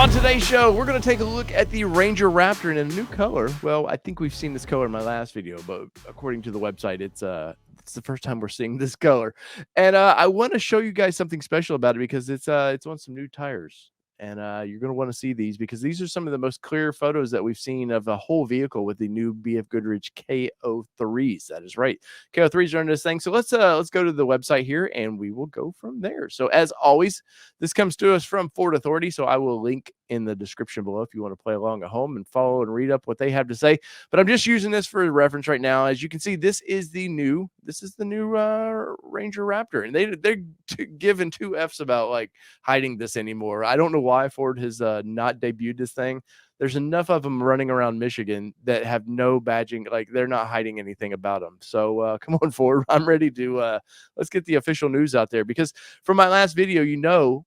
On today's show, we're going to take a look at the Ranger Raptor in a new color. Well, I think we've seen this color in my last video, but according to the website, it's the first time we're seeing this color. And I want to show you guys something special about it because it's on some new tires. And you're going to want to see these because these are some of the most clear photos that we've seen of a whole vehicle with the new BFGoodrich KO3s. That is right. KO3s are in this thing. So let's go to the website here and we will go from there. So as always, this comes to us from Ford Authority. So I will link in the description below if you want to play along at home and follow and read up what they have to say. But I'm just using this for reference right now. As you can see, this is the new Ranger Raptor, and they're giving two F's about like hiding this anymore. I don't know why Ford has not debuted this thing. There's enough of them running around Michigan that have no badging, like they're not hiding anything about them. So come on, Ford. I'm ready to let's get the official news out there, because from my last video,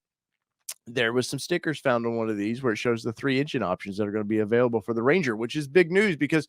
there was some stickers found on one of these where it shows the 3 engine options that are going to be available for the Ranger, which is big news because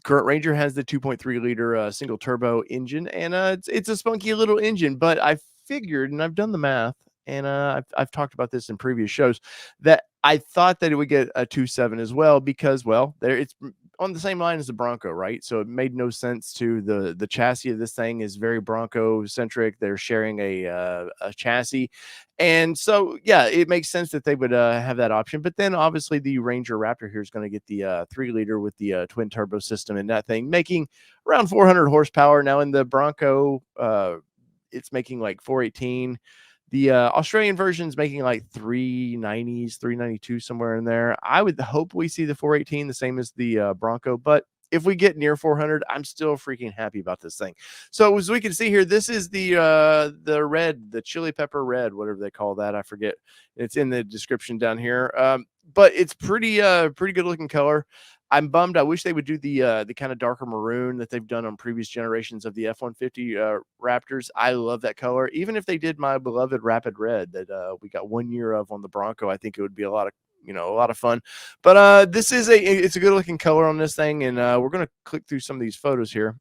current Ranger has the 2.3 liter single turbo engine, and it's a spunky little engine. But I figured, and I've done the math, and I've talked about this in previous shows, that I thought that it would get a 2.7 as well because, well, it's on the same line as the Bronco, right? So it made no sense to the chassis of this thing is very Bronco centric. They're sharing a chassis, and so yeah, it makes sense that they would have that option. But then obviously the Ranger Raptor here is going to get the 3 liter with the twin turbo system in that thing, making around 400 horsepower. Now in the Bronco, it's making like 418. The Australian version is making like 390s, 392, somewhere in there. I would hope we see the 418, the same as the Bronco, but if we get near 400, I'm still freaking happy about this thing. So as we can see here, this is the red, the chili pepper red, whatever they call that. I forget. It's in the description down here. But it's pretty good looking color. I'm bummed. I wish they would do the kind of darker maroon that they've done on previous generations of the F-150 Raptors. I love that color. Even if they did my beloved Rapid Red that we got 1 year of on the Bronco, I think it would be a lot of fun. But this is it's a good looking color on this thing, and we're gonna click through some of these photos here.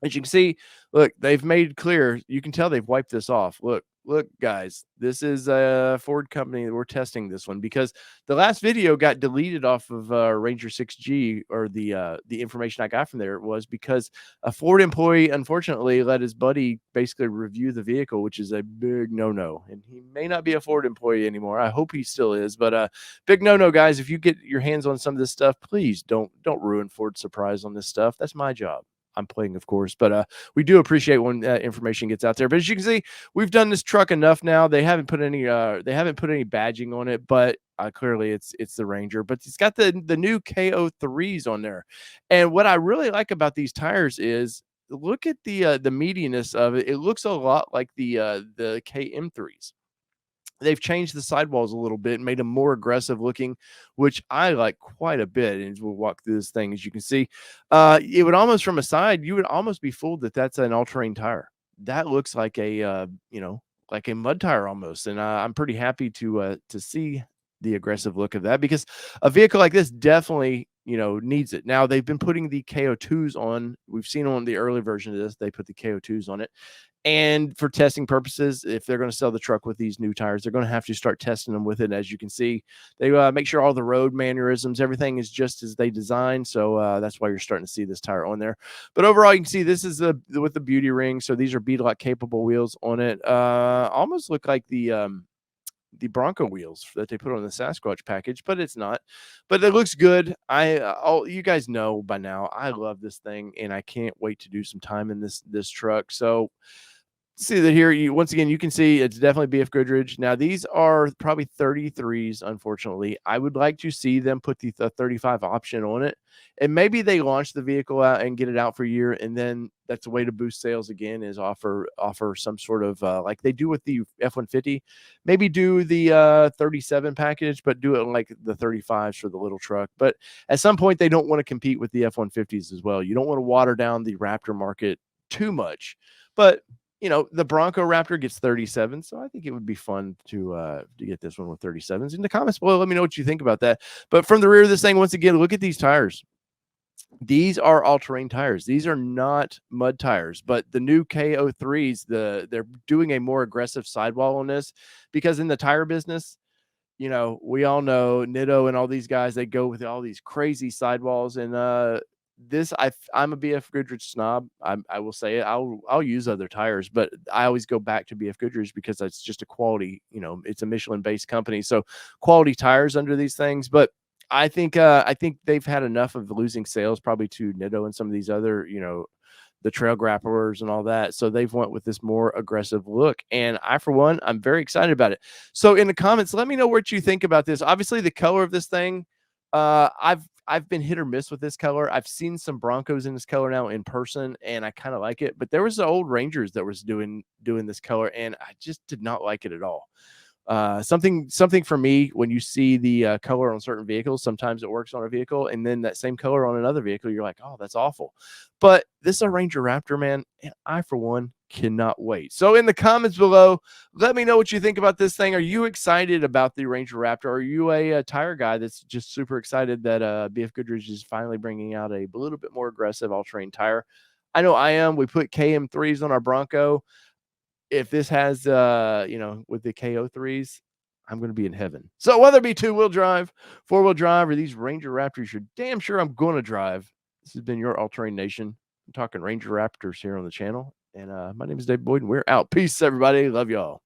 As you can see, look, they've made clear. You can tell they've wiped this off. Look, guys, this is a Ford company. We're testing this one because the last video got deleted off of Ranger 6G, or the information I got from there was because a Ford employee unfortunately let his buddy basically review the vehicle, which is a big no-no. And he may not be a Ford employee anymore. I hope he still is, but big no-no, guys. If you get your hands on some of this stuff, please don't ruin Ford's surprise on this stuff. That's my job. I'm playing, of course, but we do appreciate when information gets out there. But as you can see, we've done this truck enough now. They haven't put any badging on it, but clearly it's the Ranger. But it's got the new KO3s on there. And what I really like about these tires is look at the meatiness of it. It looks a lot like the KM3s. They've changed the sidewalls a little bit and made them more aggressive looking, which I like quite a bit. And we'll walk through this thing. As you can see, it would almost, from a side, you would almost be fooled that that's an all-terrain tire. That looks like a like a mud tire almost. And I'm pretty happy to see the aggressive look of that, because a vehicle like this definitely needs it. Now they've been putting the KO2s on. We've seen on the early version of this, they put the KO2s on it. And for testing purposes, if they're going to sell the truck with these new tires, they're going to have to start testing them with it. As you can see, they make sure all the road mannerisms, everything is just as they designed. So that's why you're starting to see this tire on there. But overall, you can see this is with the beauty ring. So these are bead-lock capable wheels on it. Almost look like the Bronco wheels that they put on the Sasquatch package, but it's not. But it looks good. You guys know by now, I love this thing, and I can't wait to do some time in this truck. So see that here, once again, you can see it's definitely BFGoodrich. Now these are probably 33s. Unfortunately, I would like to see them put the 35 option on it, and maybe they launch the vehicle out and get it out for a year, and then that's a way to boost sales again, is offer some sort of like they do with the F-150. Maybe do the 37 package, but do it like the 35s for the little truck. But at some point, they don't want to compete with the F-150s as well. You don't want to water down the Raptor market too much, but the Bronco Raptor gets 37, so I think it would be fun to get this one with 37s. In the comments below, let me know what you think about that. But from the rear of this thing, once again, look at these tires. These are all-terrain tires. These are not mud tires, but the new KO3s, they're doing a more aggressive sidewall on this, because in the tire business, we all know Nitto and all these guys, they go with all these crazy sidewalls. And I'm a BF Goodrich snob. I will say it. I'll use other tires, but I always go back to BF Goodrich because it's just a quality, it's a Michelin based company. So quality tires under these things. But I think they've had enough of losing sales probably to Nitto and some of these other, the trail grapplers and all that. So they've went with this more aggressive look. And I, for one, I'm very excited about it. So in the comments, let me know what you think about this. Obviously, the color of this thing, I've been hit or miss with this color. I've seen some Broncos in this color now in person, and I kind of like it. But there was the old Rangers that was doing this color, and I just did not like it at all. Something for me, when you see the color on certain vehicles, sometimes it works on a vehicle, and then that same color on another vehicle, you're like, oh, that's awful. But this is a Ranger Raptor, man, and I, for one, cannot wait. So in the comments below, let me know what you think about this thing. Are you excited about the Ranger Raptor? Are you a tire guy that's just super excited that BF Goodrich is finally bringing out a little bit more aggressive all-terrain tire? I know I am. We put KM3s on our Bronco. If this has, with the KO3s, I'm going to be in heaven. So whether it be two-wheel drive, four-wheel drive, or these Ranger Raptors, you're damn sure I'm going to drive. This has been your All-Terrain Nation. I'm talking Ranger Raptors here on the channel. And my name is Dave Boyd, and we're out. Peace, everybody. Love y'all.